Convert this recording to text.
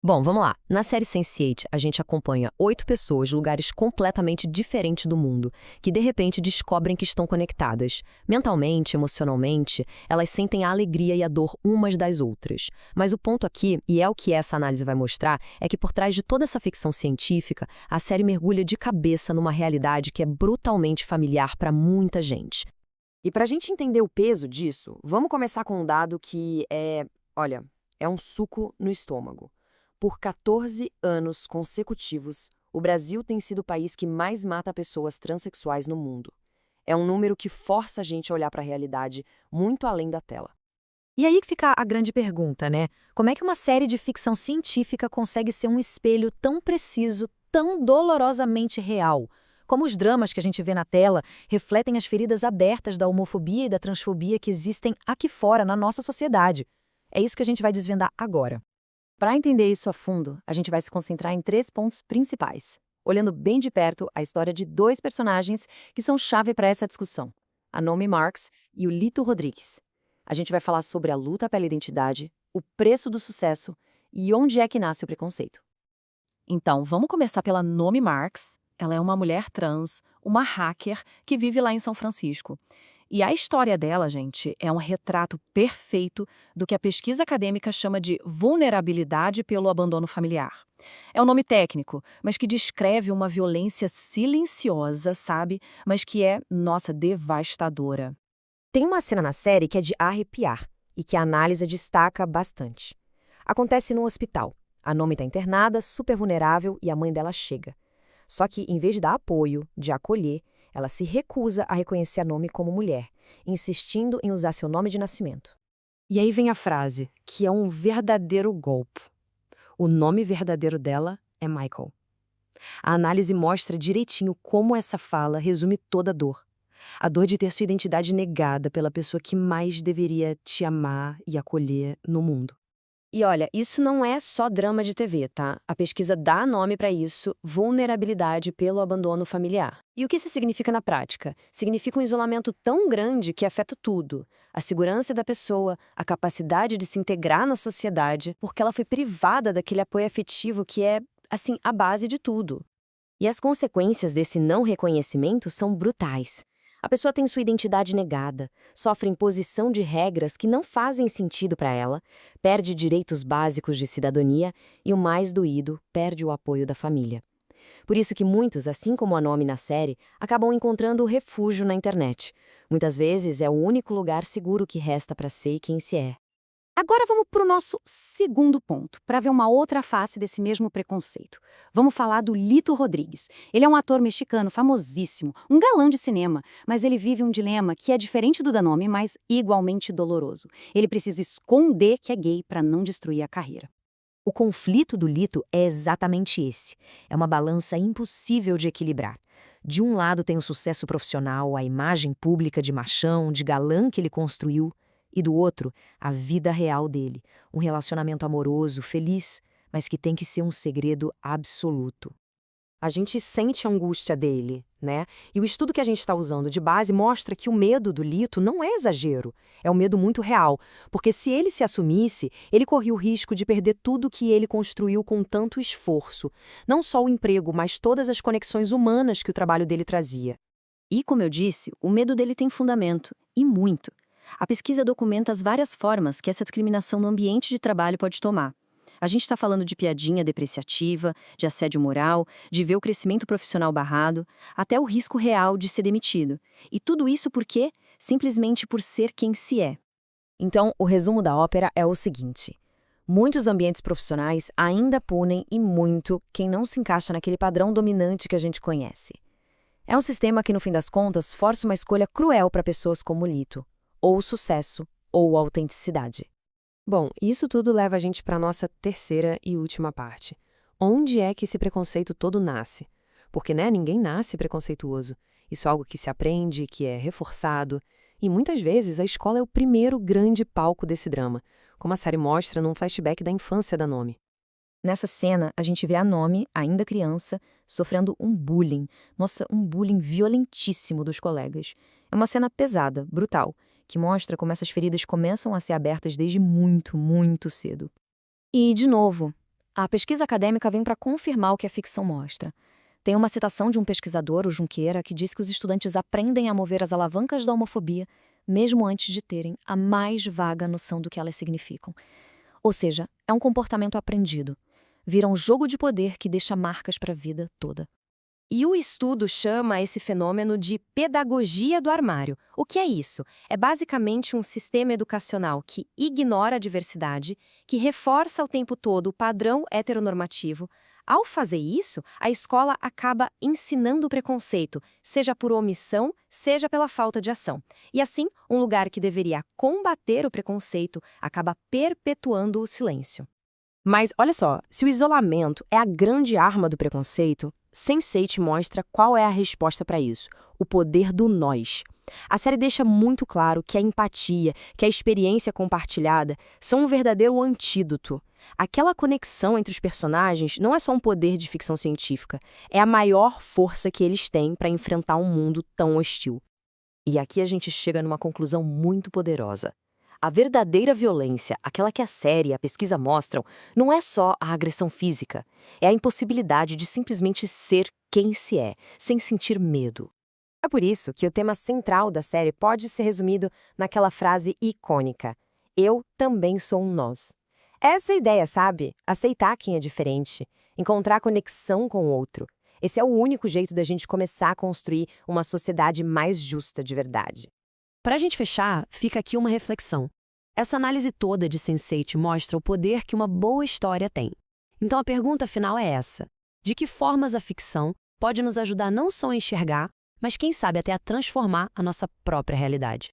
Bom, vamos lá. Na série Sense8, a gente acompanha 8 pessoas de lugares completamente diferentes do mundo, que de repente descobrem que estão conectadas. Mentalmente, emocionalmente, elas sentem a alegria e a dor umas das outras. Mas o ponto aqui, e é o que essa análise vai mostrar, é que por trás de toda essa ficção científica, a série mergulha de cabeça numa realidade que é brutalmente familiar para muita gente. E para a gente entender o peso disso, vamos começar com um dado olha, é um suco no estômago. Por 14 anos consecutivos, o Brasil tem sido o país que mais mata pessoas transexuais no mundo. É um número que força a gente a olhar para a realidade muito além da tela. E aí que fica a grande pergunta, né? Como é que uma série de ficção científica consegue ser um espelho tão preciso, tão dolorosamente real? Como os dramas que a gente vê na tela refletem as feridas abertas da homofobia e da transfobia que existem aqui fora na nossa sociedade. É isso que a gente vai desvendar agora. Para entender isso a fundo, a gente vai se concentrar em 3 pontos principais, olhando bem de perto a história de 2 personagens que são chave para essa discussão, a Naomi Marks e o Lito Rodrigues. A gente vai falar sobre a luta pela identidade, o preço do sucesso e onde é que nasce o preconceito. Então, vamos começar pela Naomi Marks. Ela é uma mulher trans, uma hacker que vive lá em São Francisco. E a história dela, gente, é um retrato perfeito do que a pesquisa acadêmica chama de vulnerabilidade pelo abandono familiar. É um nome técnico, mas que descreve uma violência silenciosa, sabe? Mas que é, nossa, devastadora. Tem uma cena na série que é de arrepiar e que a análise destaca bastante. Acontece no hospital. A Nomi está internada, super vulnerável e a mãe dela chega. Só que, em vez de dar apoio, de acolher, ela se recusa a reconhecer a Nomi como mulher, insistindo em usar seu nome de nascimento. E aí vem a frase, que é um verdadeiro golpe. O nome verdadeiro dela é Michael. A análise mostra direitinho como essa fala resume toda a dor. A dor de ter sua identidade negada pela pessoa que mais deveria te amar e acolher no mundo. E olha, isso não é só drama de TV, tá? A pesquisa dá nome para isso, vulnerabilidade pelo abandono familiar. E o que isso significa na prática? Significa um isolamento tão grande que afeta tudo. A segurança da pessoa, a capacidade de se integrar na sociedade, porque ela foi privada daquele apoio afetivo que é, assim, a base de tudo. E as consequências desse não reconhecimento são brutais. A pessoa tem sua identidade negada, sofre imposição de regras que não fazem sentido para ela, perde direitos básicos de cidadania e, o mais doído, perde o apoio da família. Por isso que muitos, assim como a Nomi na série, acabam encontrando refúgio na internet. Muitas vezes é o único lugar seguro que resta para ser quem se é. Agora vamos para o nosso segundo ponto, para ver uma outra face desse mesmo preconceito. Vamos falar do Lito Rodrigues. Ele é um ator mexicano famosíssimo, um galã de cinema, mas ele vive um dilema que é diferente do da Nomi, mas igualmente doloroso. Ele precisa esconder que é gay para não destruir a carreira. O conflito do Lito é exatamente esse. É uma balança impossível de equilibrar. De um lado tem o sucesso profissional, a imagem pública de machão, de galã que ele construiu, e do outro, a vida real dele, um relacionamento amoroso, feliz, mas que tem que ser um segredo absoluto. A gente sente a angústia dele, né? E o estudo que a gente está usando de base mostra que o medo do Lito não é exagero, é um medo muito real, porque se ele se assumisse, ele corria o risco de perder tudo que ele construiu com tanto esforço, não só o emprego, mas todas as conexões humanas que o trabalho dele trazia. E, como eu disse, o medo dele tem fundamento, e muito. A pesquisa documenta as várias formas que essa discriminação no ambiente de trabalho pode tomar. A gente está falando de piadinha depreciativa, de assédio moral, de ver o crescimento profissional barrado, até o risco real de ser demitido. E tudo isso por quê? Simplesmente por ser quem se é. Então, o resumo da ópera é o seguinte: muitos ambientes profissionais ainda punem e muito quem não se encaixa naquele padrão dominante que a gente conhece. É um sistema que, no fim das contas, força uma escolha cruel para pessoas como Lito, ou o sucesso, ou a autenticidade. Bom, isso tudo leva a gente para a nossa terceira e última parte. Onde é que esse preconceito todo nasce? Porque, né, ninguém nasce preconceituoso. Isso é algo que se aprende, que é reforçado. E muitas vezes a escola é o primeiro grande palco desse drama, como a série mostra num flashback da infância da Nomi. Nessa cena, a gente vê a Nomi, ainda criança, sofrendo um bullying. Nossa, um bullying violentíssimo dos colegas. É uma cena pesada, brutal, que mostra como essas feridas começam a ser abertas desde muito, muito cedo. E, de novo, A pesquisa acadêmica vem para confirmar o que a ficção mostra. Tem uma citação de um pesquisador, o Junqueira, que diz que os estudantes aprendem a mover as alavancas da homofobia mesmo antes de terem a mais vaga noção do que elas significam. Ou seja, é um comportamento aprendido. Vira um jogo de poder que deixa marcas para a vida toda. E o estudo chama esse fenômeno de pedagogia do armário. O que é isso? É basicamente um sistema educacional que ignora a diversidade, que reforça o tempo todo o padrão heteronormativo. Ao fazer isso, a escola acaba ensinando o preconceito, seja por omissão, seja pela falta de ação. E assim, um lugar que deveria combater o preconceito acaba perpetuando o silêncio. Mas olha só, se o isolamento é a grande arma do preconceito, Sense8 mostra qual é a resposta para isso: o poder do nós. A série deixa muito claro que a empatia, que a experiência compartilhada são um verdadeiro antídoto. Aquela conexão entre os personagens não é só um poder de ficção científica, é a maior força que eles têm para enfrentar um mundo tão hostil. E aqui a gente chega numa conclusão muito poderosa. A verdadeira violência, aquela que a série e a pesquisa mostram, não é só a agressão física, é a impossibilidade de simplesmente ser quem se é, sem sentir medo. É por isso que o tema central da série pode ser resumido naquela frase icônica: eu também sou um nós. Essa é a ideia, sabe? Aceitar quem é diferente, encontrar conexão com o outro. Esse é o único jeito da gente começar a construir uma sociedade mais justa de verdade. Para a gente fechar, fica aqui uma reflexão. Essa análise toda de Sense8 mostra o poder que uma boa história tem. Então a pergunta final é essa: de que formas a ficção pode nos ajudar não só a enxergar, mas quem sabe até a transformar a nossa própria realidade?